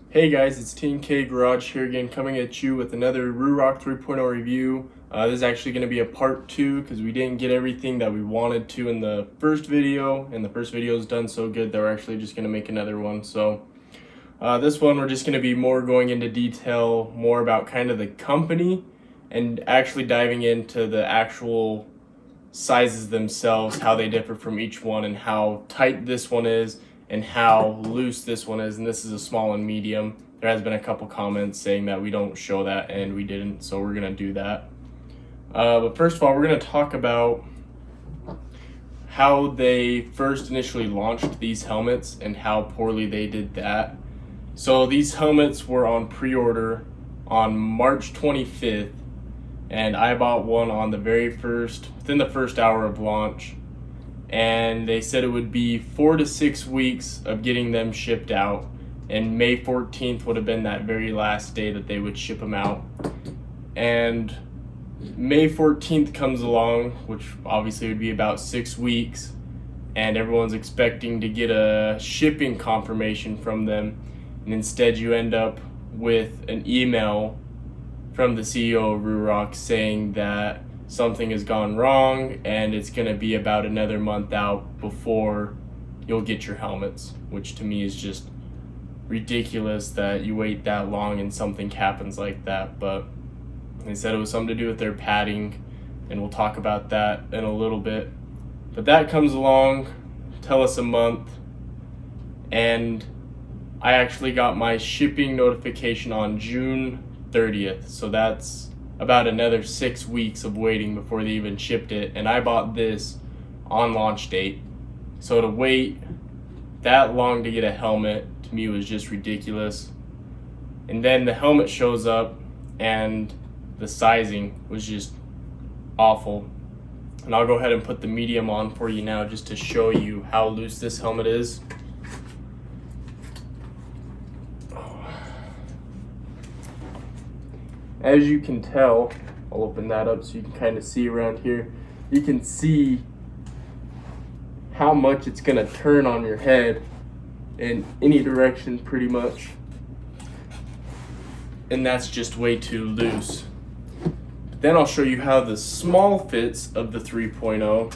Hey guys, it's Team K Garage here again, coming at you with another Ruroc 3.0 review. This is actually going to be a part 2 because we didn't get everything that we wanted to in the first video, and the first video is done so good that we're actually just going to make another one. So this one we're just going to be more going into detail, more about kind of the company and actually diving into the actual sizes themselves, how they differ from each one, and how tight this one is and how loose this one is. And this is a small and medium. There has been a couple comments saying that we don't show that, and we didn't, so we're gonna do that. But first of all, we're gonna talk about how they first initially launched these helmets and how poorly they did that. So these helmets were on pre-order on March 25th, and I bought one on the within the first hour of launch, and they said it would be 4 to 6 weeks of getting them shipped out, and May 14th would have been that very last day that they would ship them out. And May 14th comes along, which obviously would be about 6 weeks, and everyone's expecting to get a shipping confirmation from them, and instead you end up with an email from the CEO of Ruroc saying that something has gone wrong and it's going to be about another month out before you'll get your helmets, which to me is just ridiculous that you wait that long and something happens like that. But they said it was something to do with their padding, and we'll talk about that in a little bit. But that comes along, tell us a month, and I actually got my shipping notification on June 30th, so that's about another 6 weeks of waiting before they even shipped it, and I bought this on launch date. So to wait that long to get a helmet, to me, was just ridiculous. And then the helmet shows up and the sizing was just awful. And I'll go ahead and put the medium on for you now just to show you how loose this helmet is. As you can tell, I'll open that up so you can kind of see around here. You can see how much it's going to turn on your head in any direction pretty much. And that's just way too loose. But then I'll show you how the small fits of the 3.0.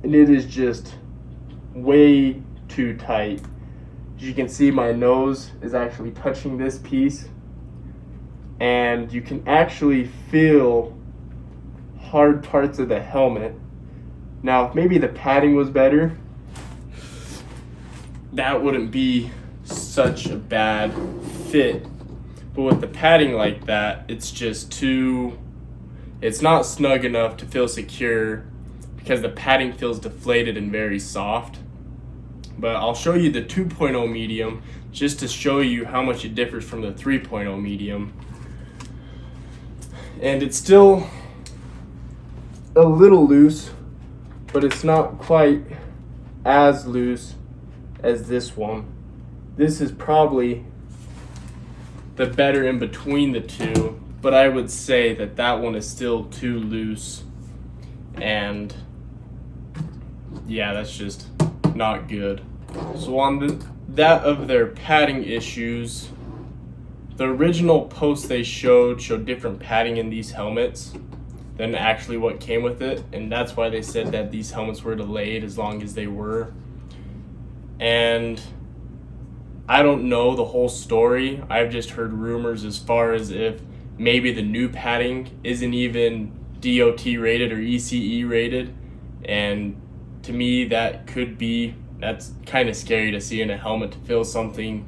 And it is just way too tight. As you can see, my nose is actually touching this piece, and you can actually feel hard parts of the helmet. Now, if maybe the padding was better, that wouldn't be such a bad fit. But with the padding like that, it's not snug enough to feel secure because the padding feels deflated and very soft. But I'll show you the 2.0 medium just to show you how much it differs from the 3.0 medium. And it's still a little loose, but it's not quite as loose as this one. This is probably the better in between the two, but I would say that that one is still too loose, and yeah, that's just not good. So on that of their padding issues, the original post they showed different padding in these helmets than actually what came with it, and that's why they said that these helmets were delayed as long as they were. And I don't know the whole story. I've just heard rumors as far as if maybe the new padding isn't even DOT rated or ECE rated, and to me that's kind of scary to see in a helmet, to feel something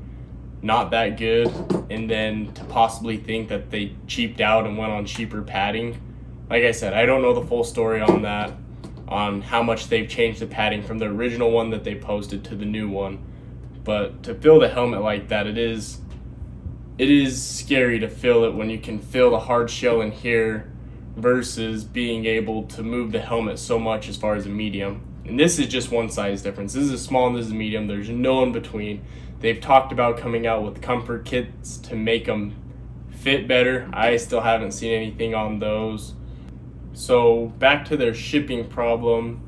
not that good and then to possibly think that they cheaped out and went on cheaper padding. Like I said, I don't know the full story on that, on how much they've changed the padding from the original one that they posted to the new one. But to feel the helmet like that, it is scary to feel it when you can feel the hard shell in here versus being able to move the helmet so much as far as a medium. And this is just one size difference. This is a small and this is a medium. There's no in between. They've talked about coming out with comfort kits to make them fit better. I still haven't seen anything on those. So back to their shipping problem.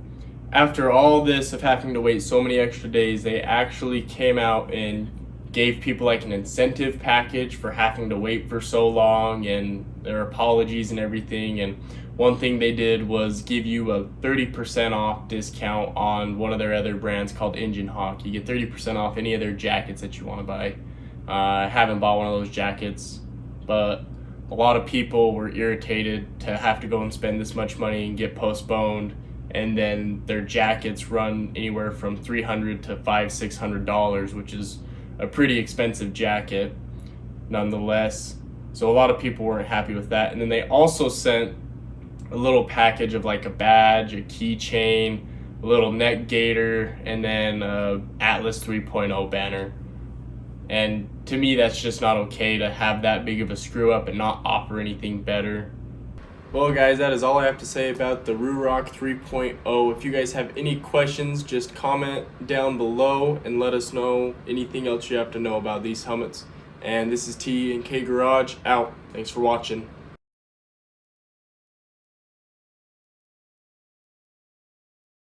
After all this of having to wait so many extra days, they actually came out and gave people like an incentive package for having to wait for so long, and their apologies and everything. And one thing they did was give you a 30% off discount on one of their other brands called Engine Hawk. You get 30% off any of their jackets that you want to buy. I haven't bought one of those jackets, but a lot of people were irritated to have to go and spend this much money and get postponed, and then their jackets run anywhere from $300 to $500-$600, which is a pretty expensive jacket nonetheless. So a lot of people weren't happy with that. And then they also sent a little package of like a badge, a keychain, a little neck gaiter, and then a Atlas 3.0 banner. And to me, that's just not okay to have that big of a screw up and not offer anything better. Well guys, that is all I have to say about the Ruroc 3.0. If you guys have any questions, just comment down below and let us know anything else you have to know about these helmets. And this is T and K Garage out. Thanks for watching.